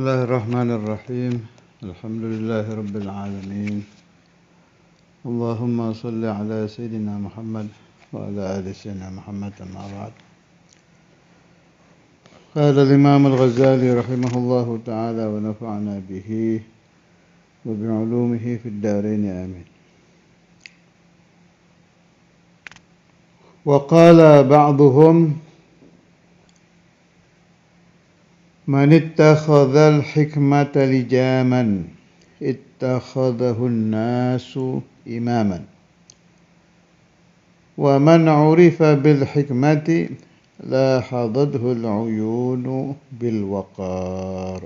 Bismillahirrahmanirrahim. Alhamdulillahi rabbil alamin. Allahumma salli ala sayyidina Muhammad wa ala ali sayyidina Muhammad amma ba'd. Qala al-Imam al-Ghazali rahimahullahu ta'ala wa nafa'ana bihi wa bi'ulumihi fid darain amin. Wa qala ba'dhum man ittakhadhal hikmata lijaman ittakhadhahu an-nasu imaman wa man 'urifa bil hikmati lahadathu al-'uyunu bil waqar.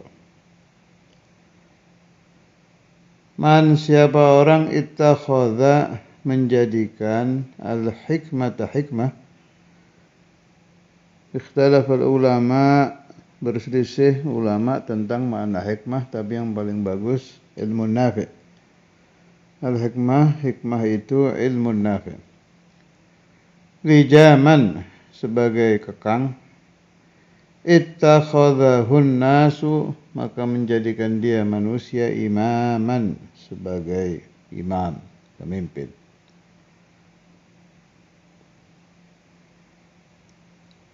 Man, siapa orang ittakhadha menjadikan al-hikmata hikmah, ikhtalafa al-ulama, berselisih ulama tentang makna hikmah, tapi yang paling bagus ilmu nafi'. Al-hikmah, hikmah itu ilmu nafi'. Lijaman, sebagai kekang. Ittakhadhahun nasu, maka menjadikan dia manusia imaman, sebagai imam, pemimpin.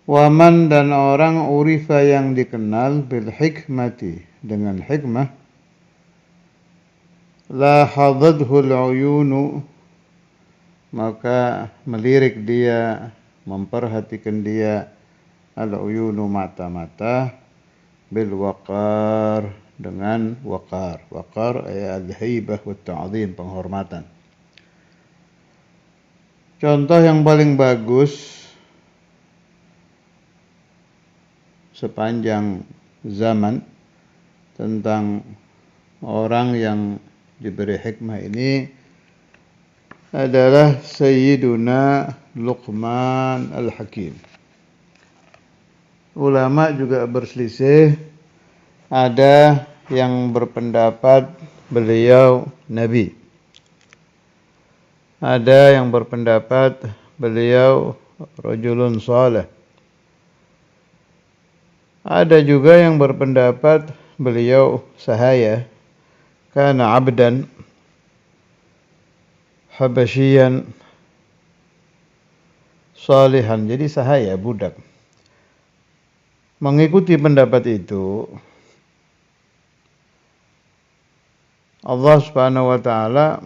Waman, dan orang urifa yang dikenal bil hikmati, dengan hikmah, la hadadhul uyunu, maka melirik dia, memperhatikan dia, al uyunu, mata-mata, bil waqar, dengan waqar. Waqar ay al-haibah wa ta'zim, penghormatan. Contoh yang paling bagus sepanjang zaman tentang orang yang diberi hikmah ini adalah Sayyiduna Luqman Al-Hakim. Ulama juga berselisih, ada yang berpendapat beliau Nabi, ada yang berpendapat beliau rajulun salih, ada juga yang berpendapat beliau sahaya, kana abdan habasyian salihan, jadi sahaya, budak. Mengikuti pendapat itu, Allah Subhanahu wa ta'ala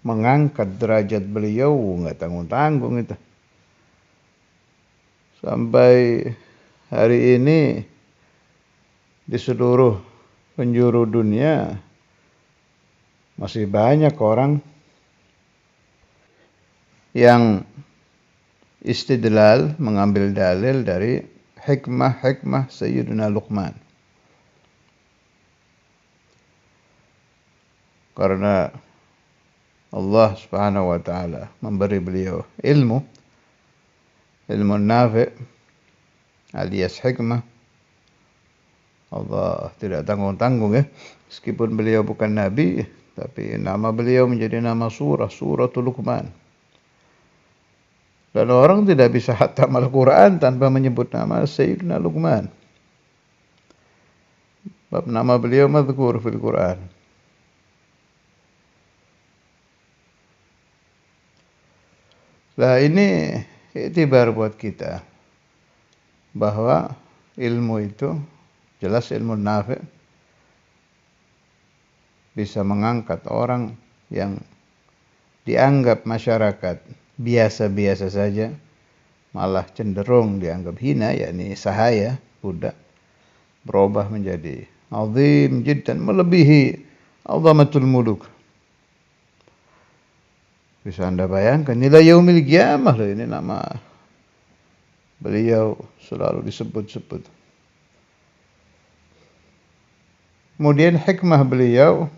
mengangkat derajat beliau, enggak tanggung-tanggung itu. Sampai hari ini di seluruh penjuru dunia masih banyak orang yang istidlal, mengambil dalil dari hikmah Sayyidina Luqman. Karena Allah Subhanahu wa ta'ala memberi beliau ilmu nafi' alias hikmah. Allah tidak tanggung-tanggung ya. Meskipun beliau bukan nabi, tapi nama beliau menjadi nama suratul Luqman. Dan orang tidak bisa khatam Al-Quran tanpa menyebut nama Sayyidina Luqman. Sebab nama beliau madhkur fil Quran. Nah, ini iktibar buat kita bahwa ilmu itu jelas ilmu nafi' bisa mengangkat orang yang dianggap masyarakat biasa-biasa saja, malah cenderung dianggap hina, yakni sahaya, budak, berubah menjadi azim jiddan, melebihi azamatul muluk. Bisa Anda bayangkan, nilai yaumil qiyamah loh, ini nama beliau selalu disebut-sebut. Kemudian hikmah beliau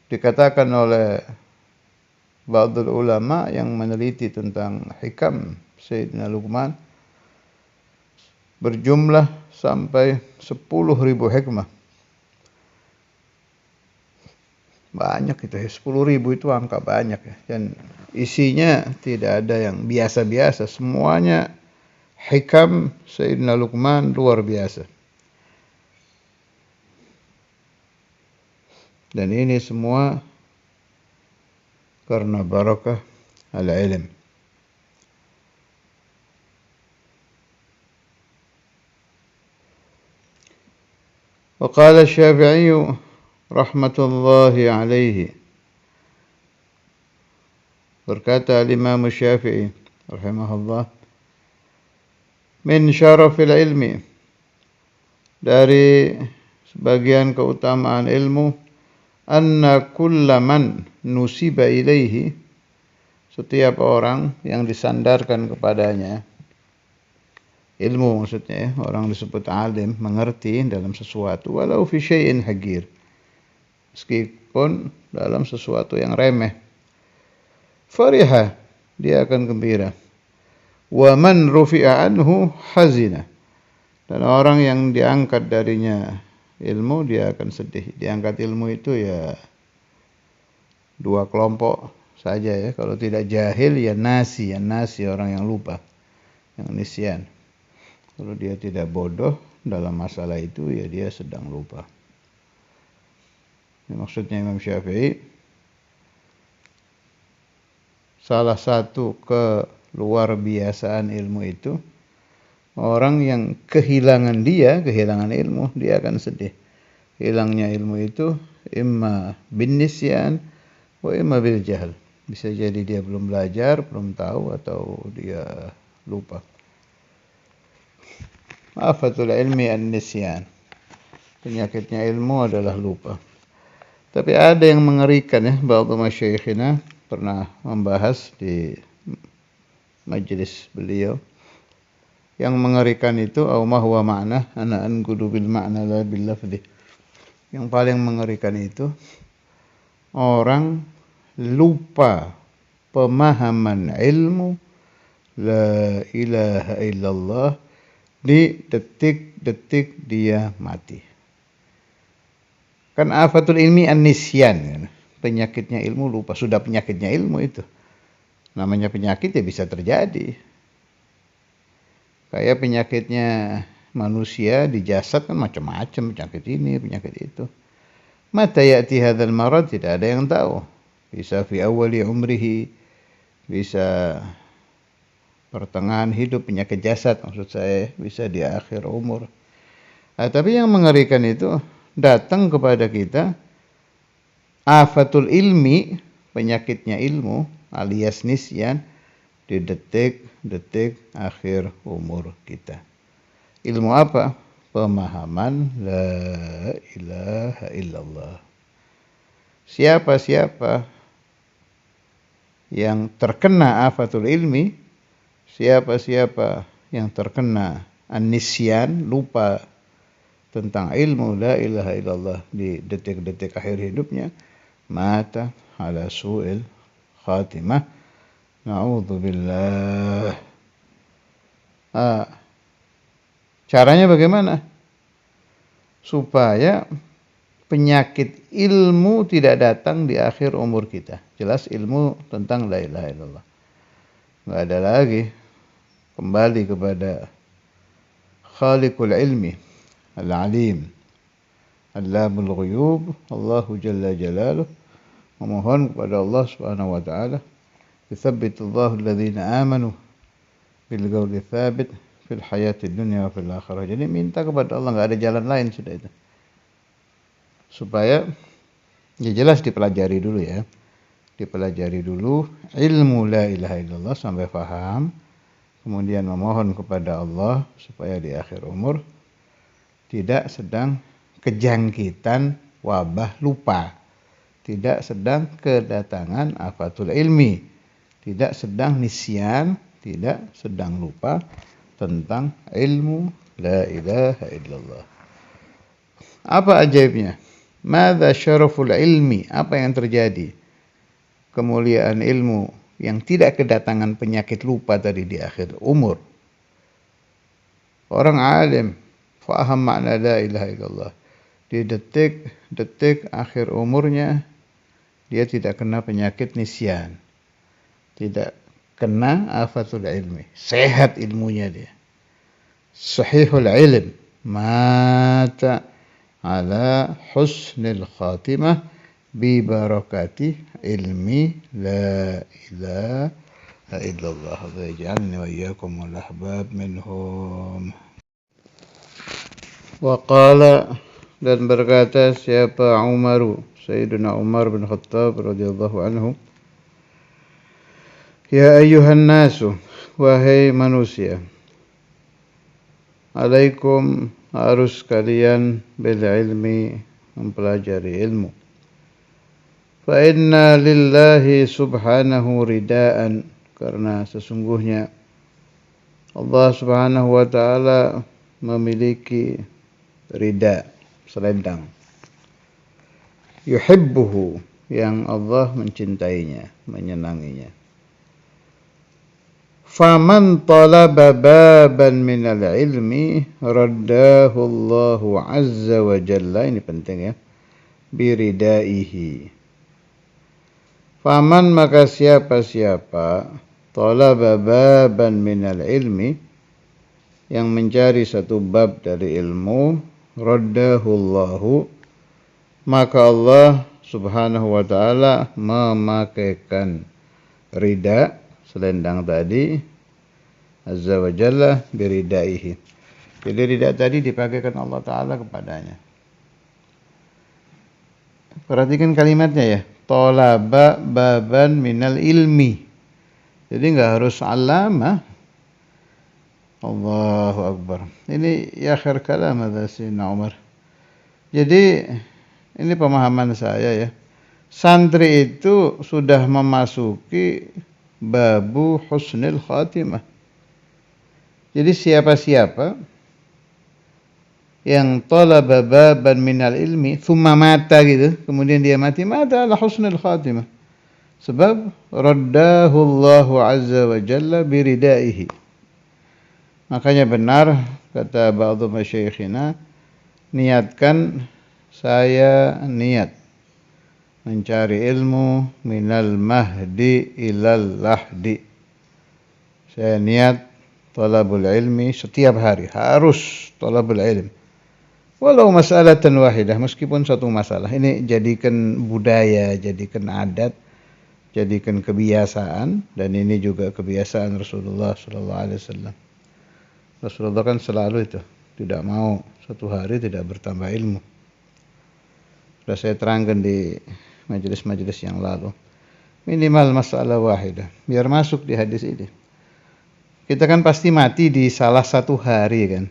dikatakan oleh ba'dul ulama yang meneliti tentang hikam Sayyidina Luqman berjumlah sampai 10.000 hikmah. Banyak itu ya, 10.000 itu angka banyak ya. Dan isinya tidak ada yang biasa-biasa, semuanya hikam Sayyidina Luqman luar biasa. Dan ini semua karena barakah al-ilm. وقال الشافعي رحمة الله عليه, berkata Imam Syafi'i rahimahullah, min syarafil ilmi, dari sebagian keutamaan ilmu, anna kullaman nusiba ilaihi, setiap orang yang disandarkan kepadanya ilmu, maksudnya ya, orang disebut alim, mengerti dalam sesuatu, walau fi syai'in hagir, meskipun dalam sesuatu yang remeh, fariha, dia akan gembira, wa man rufi'a anhu hazina, dan orang yang diangkat darinya ilmu, dia akan sedih. Diangkat ilmu itu ya dua kelompok saja ya, kalau tidak jahil ya nasi orang yang lupa, yang nisyan. Kalau dia tidak bodoh dalam masalah itu, ya dia sedang lupa. Ini maksudnya Imam Syafi'i, salah satu keluar biasaan ilmu itu, orang yang kehilangan ilmu, dia akan sedih. Hilangnya ilmu itu imma bin nisyan wa imma bil jahl. Bisa jadi dia belum belajar, belum tahu, atau dia lupa. Afatul ilmi an-nisyan, penyakitnya ilmu adalah lupa. Tapi ada yang mengerikan ya, ba'du masyayikhina pernah membahas di majelis beliau. Yang mengerikan itu, au ma huwa ma'na ana anqudu bil ma'na la bil lafzi. Yang paling mengerikan itu, orang lupa pemahaman ilmu la ilaha illallah di detik-detik dia mati. Kan afatul ilmi an-nisyan, penyakitnya ilmu lupa. Sudah penyakitnya ilmu itu. Namanya penyakit ya bisa terjadi. Kayak penyakitnya manusia di jasad kan macam-macam, penyakit ini, penyakit itu. Mata ya'ti hadzal marad, tidak ada yang tahu. Bisa fi awwali umrihi, bisa pertengahan hidup, penyakit jasad maksud saya, bisa di akhir umur. Tapi yang mengerikan itu datang kepada kita afatul ilmi, penyakitnya ilmu alias nisyan, di detik-detik akhir umur kita. Ilmu apa? Pemahaman la ilaha illallah. Siapa-siapa yang terkena afatul ilmi, siapa-siapa yang terkena an-nisyan, lupa tentang ilmu la ilaha illallah di detik-detik akhir hidupnya, mata ala su'il khatimah, na'udzubillah. Caranya bagaimana? Supaya penyakit ilmu tidak datang di akhir umur kita. Jelas ilmu tentang la ilaha illallah. Nggak ada lagi. Kembali kepada Khaliqul ilmi, al-alim, allamul ghuyub, Allahu jalla jalaluh. Memohon kepada Allah subhanahu wa ta'ala, yuthabbitullahu alladhina amanu bil qawli thabit fil hayati dunya wa fil akhirah. Jadi minta kepada Allah, nggak ada jalan lain sudah itu. Supaya ya jelas dipelajari dulu ya. Dipelajari dulu ilmu la ilaha illallah sampai paham. Kemudian memohon kepada Allah supaya di akhir umur tidak sedang kejangkitan wabah lupa. Tidak sedang kedatangan afatul ilmi. Tidak sedang nisyan, tidak sedang lupa tentang ilmu la ilaha illallah. Apa ajaibnya? Madza syaraful ilmi? Apa yang terjadi? Kemuliaan ilmu yang tidak kedatangan penyakit lupa tadi di akhir umur. Orang alim faham makna la ilaha illallah. Di detik-detik akhir umurnya dia tidak kena penyakit nisyan. Tidak kena afatul ilmi. Sehat ilmunya dia. sahihul ilm, mata ala husnil khatimah bi barakati ilmi la ilaha illallah. Waj'alni wa iyyakum wal ahbab minhum. Wa qala, dan berkata siapa Umaru, Sayyidina Umar bin Khattab radhiyallahu anhu, ya ayyuhan nasu, wahai manusia, alaikum, harus kalian bil ilmi, mempelajari ilmu. Fa inna lillahi subhanahu ridaan, karena sesungguhnya Allah subhanahu wa ta'ala memiliki rida, selendang. Yuhibbuhu, yang Allah mencintainya, menyenanginya. Faman talaba baban minal ilmi raddahu Allahu azza wa jalla, ini penting ya, biridaihi. Faman, maka siapa-siapa, talaba baban minal ilmi, yang mencari satu bab dari ilmu, raddahu Allahu, maka Allah subhanahu wa ta'ala memakaikan rida, selendang tadi, azza wa jalla biridaihi. Jadi rida tadi dipakaikan Allah ta'ala kepadanya. Perhatikan kalimatnya ya, talaba baban minal ilmi. Jadi enggak harus alama. Allahu akbar. Ini ya akhir kalam ada Sayyidina Umar. Jadi ini pemahaman saya ya. Santri itu sudah memasuki babu husnul khatimah. Jadi siapa-siapa yang talaba baban minal ilmi thumma mata gitu, kemudian dia mati, mata ala husnul khatimah. Sebab raddahu Allahu azza wa jalla biridaihi. Makanya benar kata ba'dhu masyayikhina, niatkan, saya niat mencari ilmu minal mahdi ilal lahdi. Saya niat talabul ilmi setiap hari, harus talabul ilm. Walau masalatan wahidah, meskipun satu masalah. Ini jadikan budaya, jadikan adat, jadikan kebiasaan, dan ini juga kebiasaan Rasulullah sallallahu alaihi wasallam. Rasulullah kan selalu itu, tidak mau satu hari tidak bertambah ilmu. Sudah saya terangkan di majelis-majelis yang lalu. Minimal masalah wahidah, biar masuk di hadis ini. Kita kan pasti mati di salah satu hari kan.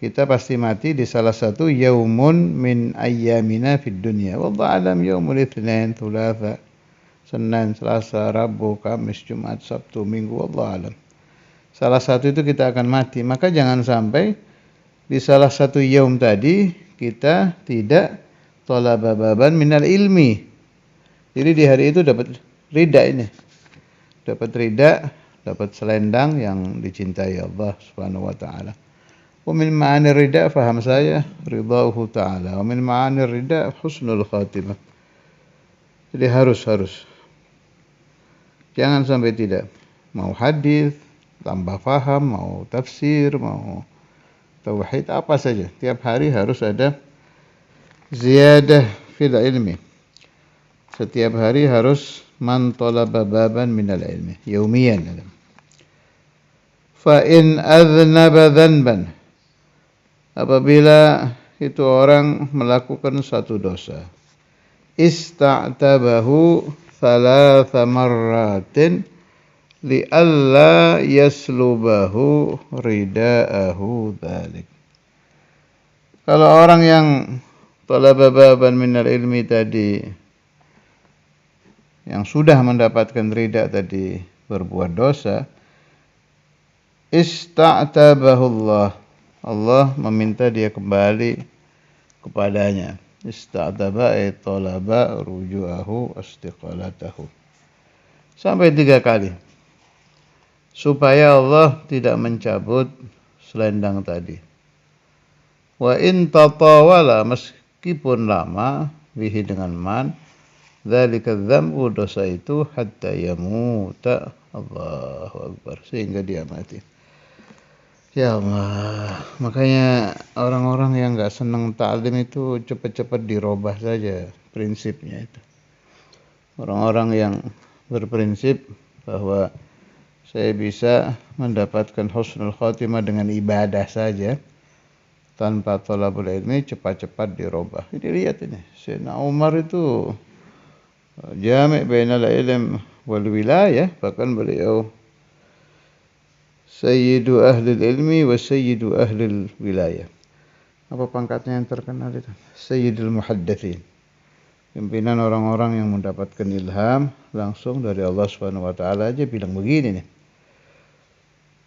Kita pasti mati di salah satu yaumun min ayyamina fid dunya. Wallahu alam yaumul itsnain, thulatsa, Senin, Selasa, Rabu, Kamis, Jumat, Sabtu, Minggu, wallahu alam. Salah satu itu kita akan mati. Maka jangan sampai di salah satu yaum tadi kita tidak talaba baban minal ilmi. Jadi di hari itu dapat rida ini. Dapat rida, dapat selendang yang dicintai Allah Subhanahu wa taala. Wa min ma'anir rida, faham saya, ridhahu ta'ala. Wa min ma'anir rida husnul khatimah. Jadi harus. Jangan sampai tidak. Mau hadis, tambah faham, mau tafsir, mau tauhid, apa saja. Tiap hari harus ada ziyadah fil ilmi. Setiap hari harus man talaba baban minal ilmi, yaumiyan. Fa in adznaba dhanban, apabila itu orang melakukan satu dosa, ista'tabahu thalatha marratin li'alla yaslubahu rida'ahu dzalik. Kalau orang yang talaba baban minal ilmi tadi, yang sudah mendapatkan rida tadi, berbuat dosa, ista'tabahu Allah meminta dia kembali kepadanya. Ista'taba ay talaba ruju'ahu istiqalatahu, sampai 3 kali, supaya Allah tidak mencabut selendang tadi. Wa in tatawala, meskipun lama, bihi dengan man, dzalika dzambu, dosa itu, hatta yamuta, Allahu akbar, sehingga dia mati. Ya Allah, makanya orang-orang yang nggak senang ta'lim itu cepat-cepat dirubah saja prinsipnya itu. Orang-orang yang berprinsip bahwa saya bisa mendapatkan husnul khotimah dengan ibadah saja tanpa thalabul ilmi, cepat-cepat dirubah. Ini lihat ini, Sayyidina Umar itu jami' bainal ilm wal wilayah, bahkan beliau sayyidu ahli ilmi wa sayyidu ahli wilayah. Apa pangkatnya yang terkenal itu? Sayyidul muhadditsin. Pimpinan orang-orang yang mendapatkan ilham langsung dari Allah Subhanahu wa taala aja bilang begini nih.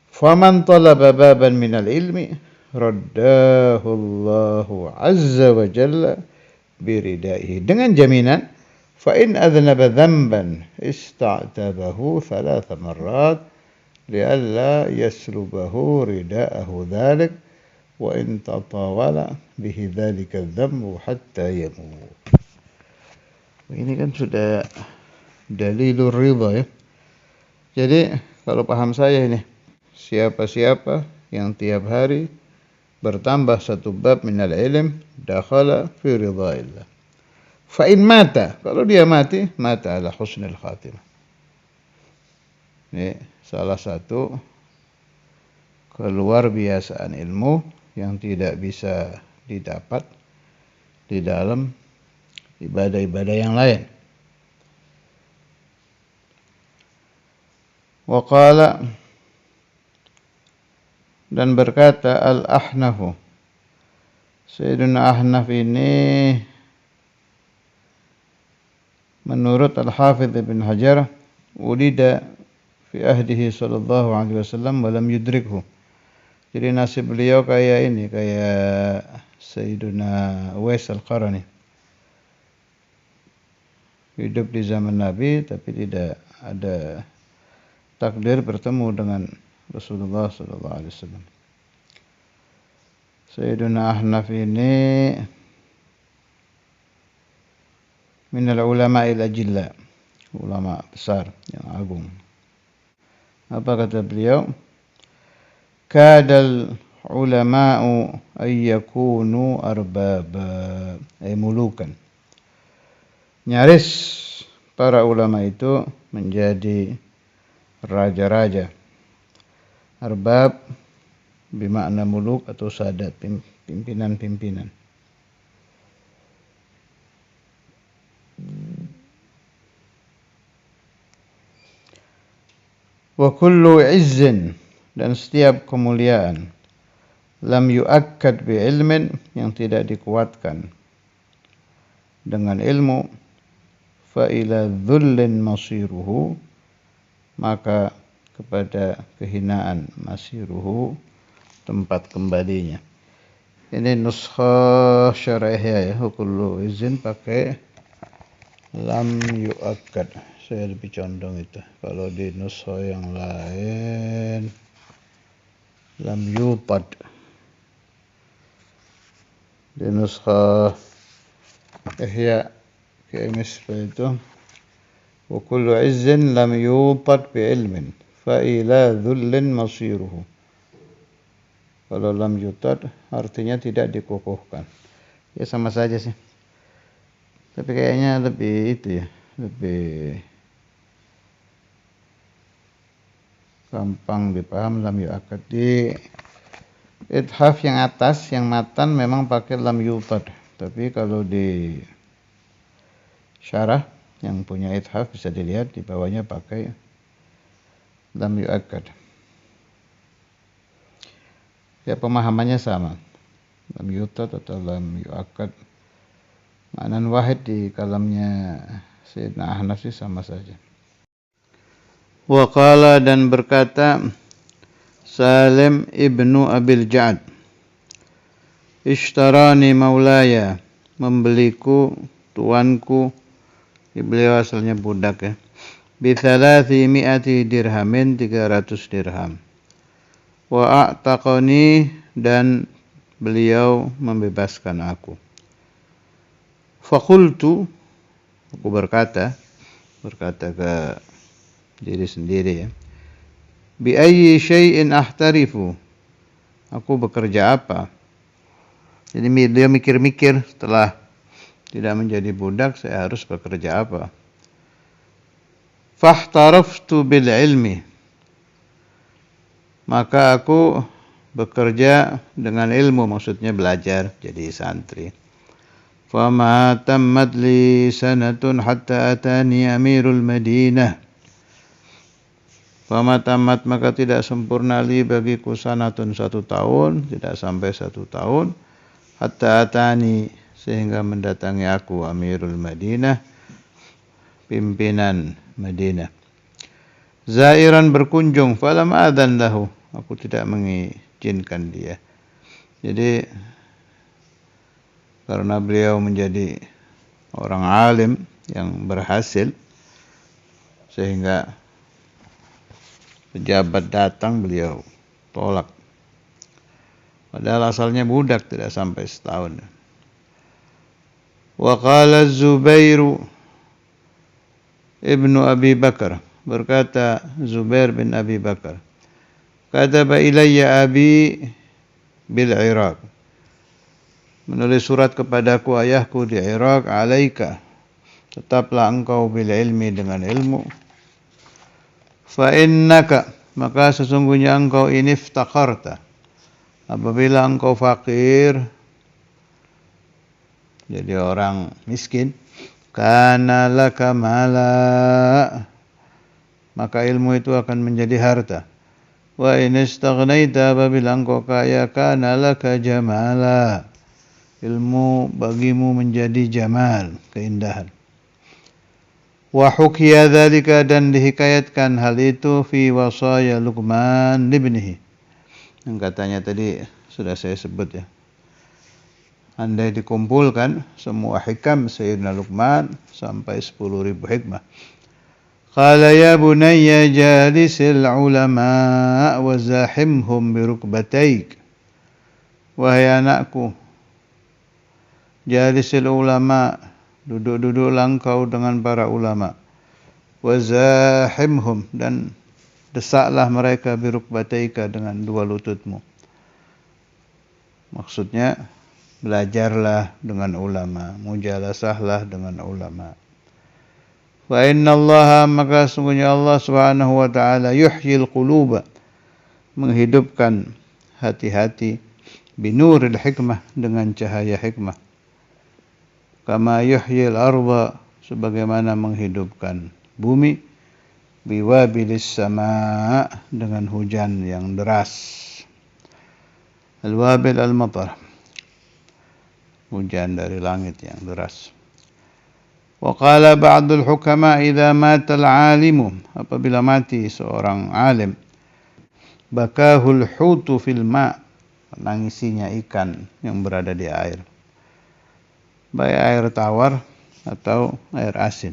Faman talaba baban minal ilmi raddahu Allahu azza wa jalla biridaihi, dengan jaminan fa in adhnaba dhanban ista'tabahu thalatha marrat lialla yaslubahu ridaahu dhalik wa in tatawala bihi dhalika dhanbu hatta yamut. Ini kan sudah dalilur ridha ya. Jadi kalau paham saya ini, siapa-siapa yang tiap hari bertambah satu bab minal ilm dakhala fi ridhaillah. Fa in mata, kalau dia mati, mata ala husnil khatimah. Ini salah satu keluar biasaan ilmu yang tidak bisa didapat di dalam ibadah-ibadah yang lain. Wa qala, dan berkata Al-Ahnafu, Sayyidina Ahnaf ini menurut Al-Hafidh Ibn Hajar ulida fi ahdihi sallallahu alaihi wasallam wa lam yudrikhu. Jadi nasib beliau kayak ini, kayak Sayyidina Uwais Al-Qarani. Hidup di zaman Nabi tapi tidak ada takdir bertemu dengan Rasulullah sallallahu alaihi wasallam. Sayyidina Ahnaf ini minal ulama al-ajilla, ulama besar yang agung. Apa kata beliau? Kadal ulama'u ay yakunu arbaba, ay mulukan. Nyaris para ulama itu menjadi raja-raja. Arbab bermakna muluk atau sadat, pimpinan-pimpinan. Wa kullu izzin, dan setiap kemuliaan, lam yu'akkad bi ilmin, yang tidak dikuatkan dengan ilmu, fa ila dhullin masiruhu, maka kepada kehinaan masiruhu, tempat kembalinya. Ini nuskha syarahiyah ya, kullu izin pakai lam yu'akkad. Saya lebih condong itu. Kalau di nuskha yang lain lam yupad. Di nuskha Ihya Misbah itu wa kullu izzin lam yupad bi ilmin fa ila dhullin masiruhu. Kalau lam yutad artinya tidak dikukuhkan. Ya sama saja sih. Tapi kayaknya lebih itu ya, lebih gampang dipaham lam yu'akkad. Di ithaf yang atas, yang matan memang pakai lam yutad. Tapi kalau di syarah yang punya ithaf bisa dilihat di bawahnya pakai lam yu'akkad. Ya pemahamannya sama. Lam yutad atau lam yu'akkad. Maknan wahid di kalamnya Sayyidina Ahnaf sih sama saja. Wa qala, dan berkata Salim ibnu Abil Ja'ad, Ishtarani maulaya, membeliku tuanku, beliau asalnya budak ya, bi 300 dirhamin, 300 dirham. Wa a'taqani, dan beliau membebaskan aku. Faqultu, aku berkata ke diri sendiri ya, bi ayyi syai'in ahtarifu, aku bekerja apa? Jadi dia mikir-mikir setelah tidak menjadi budak, saya harus bekerja apa? Fahtaraftu bil ilmi. Maka aku bekerja dengan ilmu, maksudnya belajar jadi santri. Fama tammat li sanatun hatta atani amirul Madinah. Fama tamat, maka tidak sempurna li bagiku sanatun 1 tahun, tidak sampai 1 tahun. Hatta atani, sehingga mendatangi aku amirul Madinah, pimpinan Madinah. Zairan, berkunjung, falam adzan lahu, aku tidak mengizinkan dia. Jadi karena beliau menjadi orang alim yang berhasil, sehingga pejabat datang beliau tolak. Padahal asalnya budak, tidak sampai setahun. Wa qala Zubairu ibnu Abi Bakar, berkata Zubair bin Abi Bakar, kataba ilayya abi bil Iraq, menulis surat kepadaku ayahku di Irak, alaika, tetaplah engkau bil ilmi, dengan ilmu. Fa innaka, maka sesungguhnya engkau ini iftakharta, apabila engkau fakir, jadi orang miskin, kana laka mala, maka ilmu itu akan menjadi harta. Wa in istaghnaita, apabila engkau kaya, kana laka jamala, ilmu bagimu menjadi jamal, keindahan. Wa hukiya dzalika, dan dihikayatkan hal itu fi wasaya Luqman libnihi, yang katanya tadi sudah saya sebut ya. Andai dikumpulkan semua hikam Sayyidina Luqman sampai 10.000 hikmah. Qala ya bunayya jalisil ulama wa zahimhum bi rukbataik. Wahai anakku, jalisil ulama, duduk-duduklah engkau dengan para ulama. Wa zahimhum, dan desaklah mereka bi rukbataika, dengan 2 lututmu. Maksudnya belajarlah dengan ulama, mujalasahlah dengan ulama. Wa innallaha, maka sungguhnya Allah Subhanahu wa taala, yuhyil quluba, menghidupkan hati-hati, binuril hikmah, dengan cahaya hikmah. Kama yuhyil arda, sebagaimana menghidupkan bumi, biwabilis sama, dengan hujan yang deras. Al-wabil al-matar, hujan dari langit yang deras. Wa qala ba'dul hukama idza mata al-alimu, apabila mati seorang alim, bakahul hutu fil ma, nangisinya ikan yang berada di air, baik air tawar atau air asin,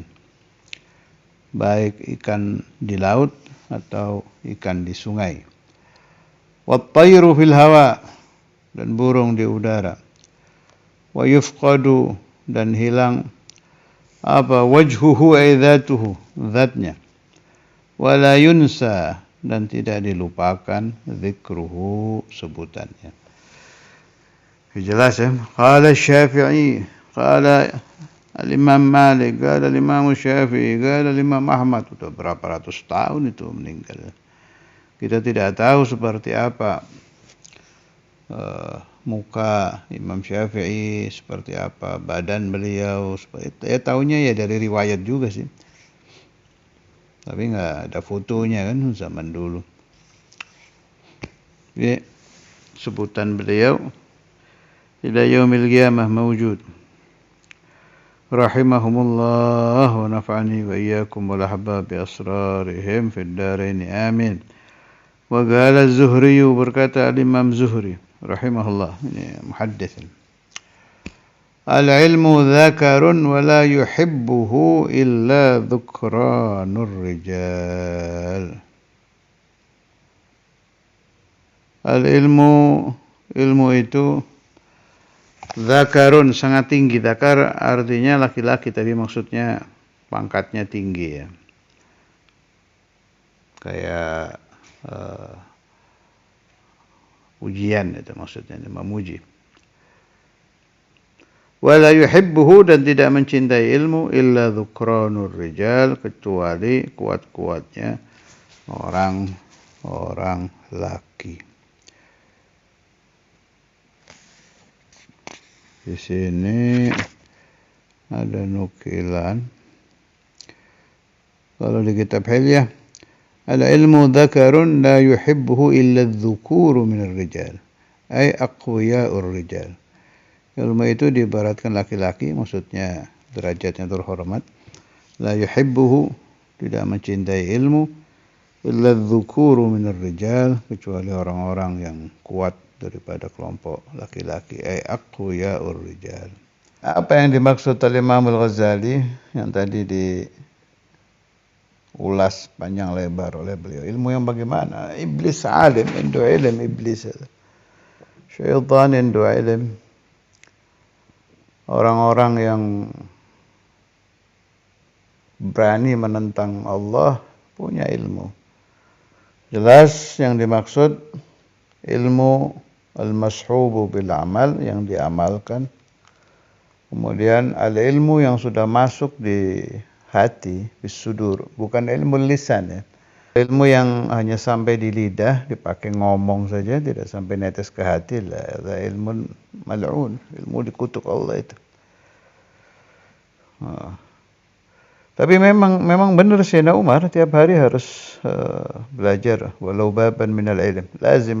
baik ikan di laut atau ikan di sungai. Wat tayru fil hawa, dan burung di udara. Wa yufqadu, dan hilang wajhuhu ay dhatuhu, zatnya. Wa la yunsa, dan tidak dilupakan zikruhu, sebutannya. Jelas ya. Qala Syafi'i, qala al-Imam Malik, qala al-Imam Syafi'i, qala al-Imam Ahmad. Sudah berapa ratus tahun itu meninggal. Kita tidak tahu seperti apa muka Imam Syafi'i, seperti apa badan beliau, tahunya ya dari riwayat juga sih, tapi nggak ada fotonya kan zaman dulu. Ya, sebutan beliau ila yaumil qiyamah mawjud. Rahimahumullah wa nafa'ani wa iyyakum wal ahbab bi asrarihim fid darain, amin. Wa qala az-Zuhri, berkata al-Imam Zuhri rahimahullah, ini muhaddits, al-ilmu dzakarun wa la yuhibbuhu illa dzukranur rijal. Al-ilmu, ilmu itu dzakarun, sangat tinggi. Dzakar artinya laki-laki, tapi maksudnya pangkatnya tinggi ya. Kayak pujian itu maksudnya, memuji. Wala yuhibbuhu, dan tidak mencintai ilmu illa dzukranur rijal, kecuali kuat-kuatnya orang laki. Di sini ada nukilan. Kalau di kitab Hilyah, al-ilmu dzakarun la yuhibbuhu illa dzukuru minar rijal, ay aqwiya'ur rijal. Ilmu itu diibaratkan laki-laki, maksudnya derajatnya terhormat. La yuhibbuhu, tidak mencintai ilmu, illa dzukuru minar rijal, kecuali orang-orang yang kuat daripada kelompok laki-laki, ay aqwiya'ur rijal. Apa yang dimaksud oleh Imam Al-Ghazali yang tadi diulas panjang lebar oleh beliau? Ilmu yang bagaimana? Iblis alim, indu ilm iblis. Syaitan indu ilm. Orang-orang yang berani menentang Allah punya ilmu. Jelas yang dimaksud ilmu al-mashubu bil amal, yang diamalkan. Kemudian al-ilmu yang sudah masuk di hati, bisudur, bukan ilmu lisan ya. Ilmu yang hanya sampai di lidah, dipakai ngomong saja, tidak sampai netes ke hati, lah ilmu mal'un, ilmu dikutuk Allah itu. Tapi memang benar Sayyidina Umar tiap hari harus belajar walau baban minal ilm, lazim.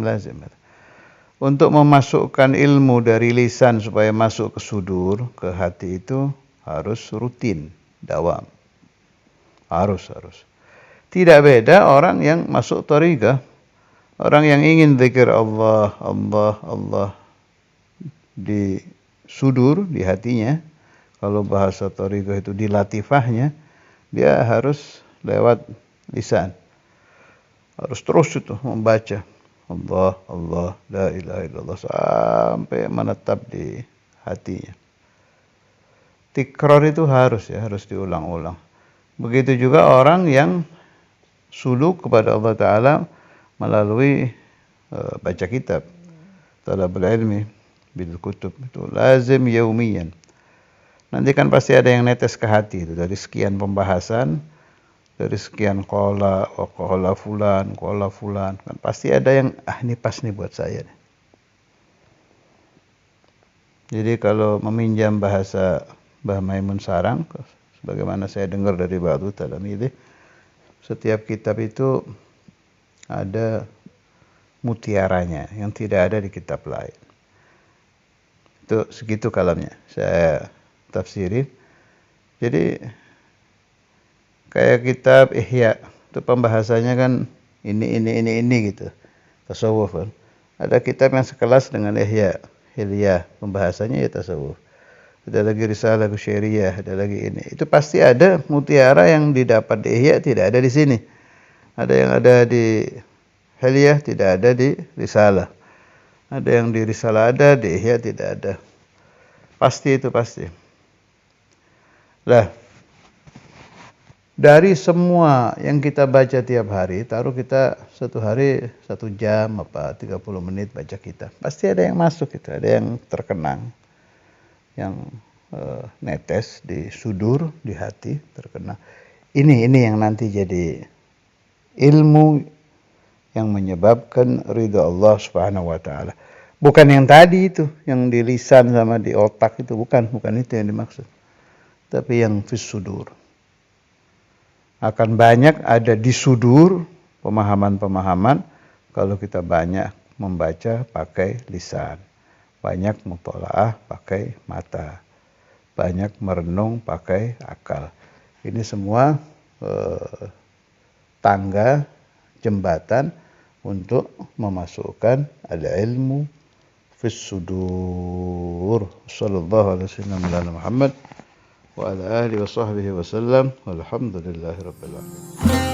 Untuk memasukkan ilmu dari lisan supaya masuk ke sudur, ke hati, itu harus rutin, dawam. Harus. Tidak beda orang yang masuk thariqah, orang yang ingin zikir Allah di sudur, di hatinya. Kalau bahasa thariqah itu di latifahnya, dia harus lewat lisan. Harus terus itu membaca Allah, la ilaha illallah, sampai menetap di hatinya. Tikrar itu harus diulang-ulang. Begitu juga orang yang suluk kepada Allah Ta'ala melalui baca kitab, talabul ilmi bil kutub, itu lazim yaumiyan. Nanti kan pasti ada yang netes ke hati itu, dari sekian pembahasan, dari sekian qala fulan, kan pasti ada yang ini pas nih buat saya. Jadi kalau meminjam bahasa Mbah Maimun Sarang, sebagaimana saya dengar dari Ba'du Talamidih, setiap kitab itu ada mutiaranya yang tidak ada di kitab lain. Itu segitu kalamnya saya tafsirin. Jadi kayak kitab Ihya, itu pembahasannya kan ini gitu, tasawuf kan. Ada kitab yang sekelas dengan Ihya, Hilyah, pembahasannya ya tasawuf. Ada lagi Risalah Qusyairiyah, ada lagi ini. Itu pasti ada mutiara yang didapat di Ihya tidak ada di sini. Ada yang ada di Hilyah tidak ada di Risalah. Ada yang di Risalah ada, di Ihya tidak ada. Pasti. Lah, dari semua yang kita baca tiap hari, taruh kita satu hari 1 jam 30 menit baca kitab, pasti ada yang masuk itu, ada yang terkenang, yang netes di sudur, di hati, terkena. Ini yang nanti jadi ilmu yang menyebabkan ridha Allah Subhanahu wa taala. Bukan yang tadi itu, yang di lisan sama di otak itu, bukan itu yang dimaksud. Tapi yang fis sudur. Akan banyak ada di sudur pemahaman-pemahaman kalau kita banyak membaca pakai lisan. Banyak mutalaah pakai mata. Banyak merenung pakai akal. Ini semua tangga, jembatan untuk memasukkan al-ilmu fis sudur. Sallallahu alaihi wasallam Muhammad wa ala alihi wa sahbihi wa sallam. Walhamdulillahi rabbil alamin.